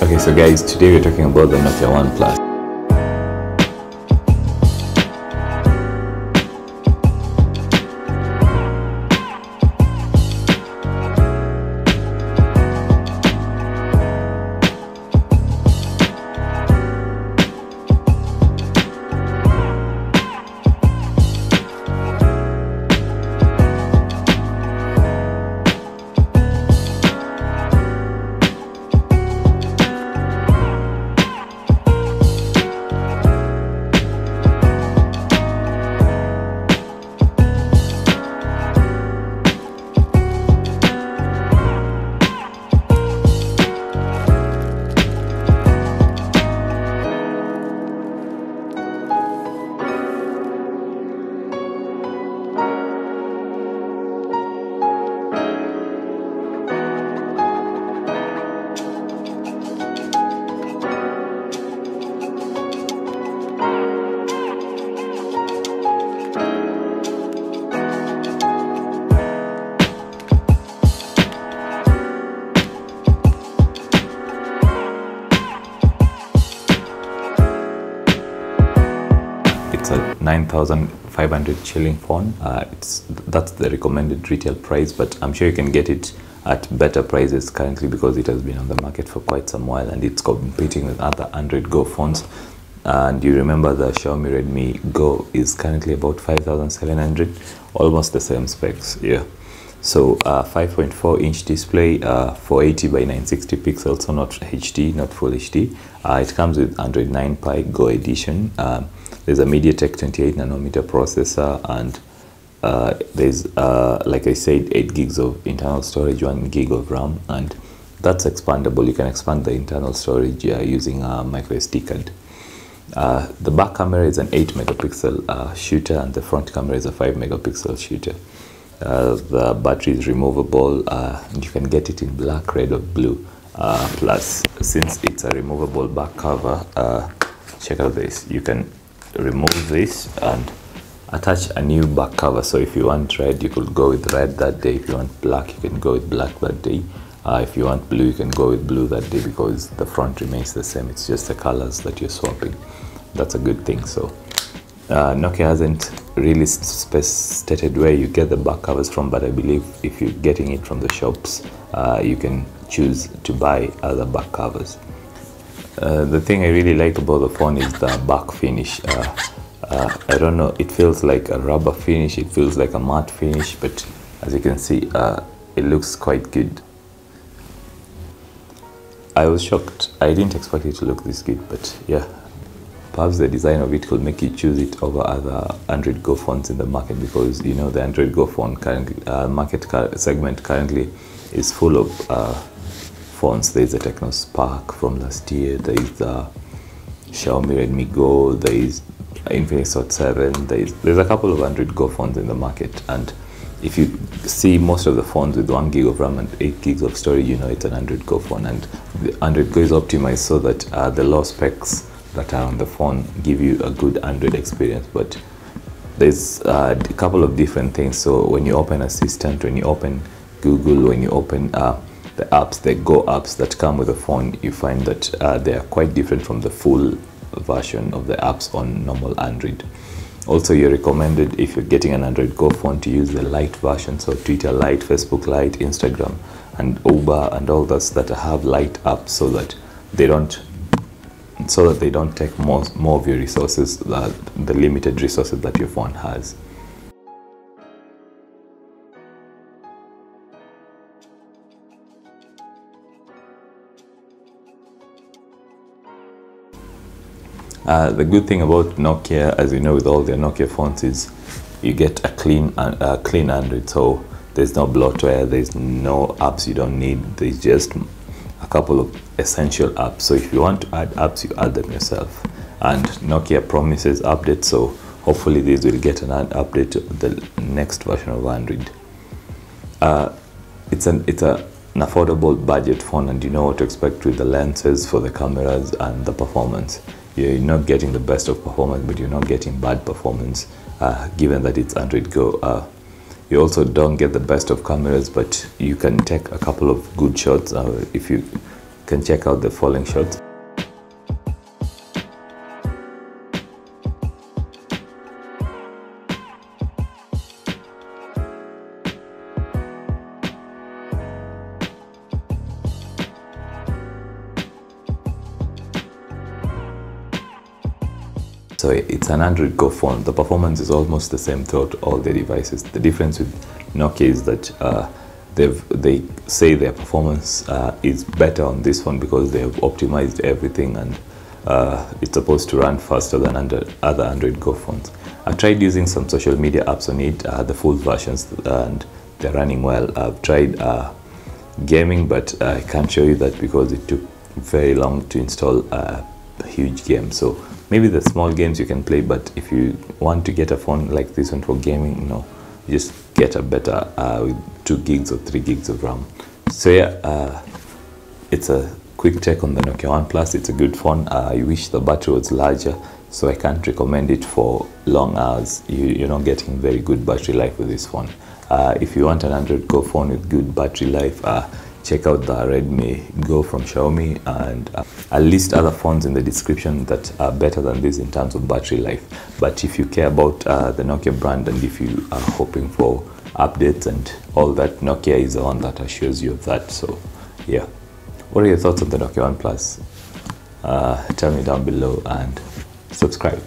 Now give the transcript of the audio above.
Okay, so guys, today we're talking about the Nokia One Plus. It's a 9,500 shilling phone. That's the recommended retail price, but I'm sure you can get it at better prices currently because it has been on the market for quite some while and it's competing with other Android Go phones. And you remember the Xiaomi Redmi Go is currently about 5,700, almost the same specs. Yeah. So 5.4-inch display, 480 by 960 pixels, so not HD, not full HD. It comes with Android 9 Pie Go edition. There's a MediaTek 28 nanometer processor, and there's, like I said, 8 gigs of internal storage, 1 gig of RAM, and that's expandable. You can expand the internal storage using a micro SD card. The back camera is an 8 megapixel shooter, and the front camera is a 5 megapixel shooter. The battery is removable, and you can get it in black, red, or blue. Plus, since it's a removable back cover, check out this. You can remove this and attach a new back cover. So if you want red, you could go with red that day. If you want black, you can go with black that day. If you want blue, you can go with blue that day because the front remains the same. It's just the colors that you're swapping. That's a good thing. So Nokia hasn't really stated where you get the back covers from, but I believe if you're getting it from the shops, you can choose to buy other back covers. The thing I really like about the phone is the back finish. I don't know, it feels like a rubber finish, it feels like a matte finish, but as you can see, it looks quite good. I was shocked. I didn't expect it to look this good, but yeah, perhaps the design of it could make you choose it over other Android Go phones in the market, because you know the Android Go phone currently, market segment currently is full of phones. There is a Tecno Spark from last year, there is the Xiaomi Redmi Go, there is Infinix Hot 7, there's a couple of Android Go phones in the market, and if you see most of the phones with 1 gig of RAM and 8 gigs of storage, you know it's an Android Go phone, and the Android Go is optimized so that the low specs that are on the phone give you a good Android experience. But there's a couple of different things. So when you open Assistant, when you open Google, when you open the apps, the Go apps that come with the phone, you find that they are quite different from the full version of the apps on normal Android. Also, you're recommended, if you're getting an Android Go phone, to use the Lite version, so Twitter Lite, Facebook Lite, Instagram, and Uber, and all those that have Lite apps, so that they don't take more of your resources, the limited resources that your phone has. The good thing about Nokia, as you know, with all their Nokia phones, is you get a clean Android. So there's no bloatware, there's no apps you don't need. There's just a couple of essential apps. So if you want to add apps, you add them yourself. And Nokia promises updates, so hopefully these will get an update to the next version of Android. It's an affordable budget phone, and you know what to expect with the lenses, for the cameras, and the performance. You're not getting the best of performance, but you're not getting bad performance, given that it's Android Go. You also don't get the best of cameras, but you can take a couple of good shots. If you can check out the following shots. So it's an Android Go phone. The performance is almost the same throughout all the devices. The difference with Nokia is that they say their performance is better on this one because they have optimized everything, and it's supposed to run faster than other Android Go phones. I tried using some social media apps on it, the full versions, and they're running well. I've tried gaming, but I can't show you that because it took very long to install a huge game. So maybe the small games you can play, but if you want to get a phone like this one for gaming, no, just get a better with 2 gigs or 3 gigs of RAM. So yeah, it's a quick check on the Nokia One Plus. It's a good phone. I wish the battery was larger, so I can't recommend it for long hours. You're not getting very good battery life with this phone. If you want an Android Go phone with good battery life, check out the Redmi Go from Xiaomi, and I'll list other phones in the description that are better than this in terms of battery life. But if you care about the Nokia brand, and if you are hoping for updates and all that, Nokia is the one that assures you of that. So yeah, what are your thoughts on the Nokia One Plus? Tell me down below and subscribe.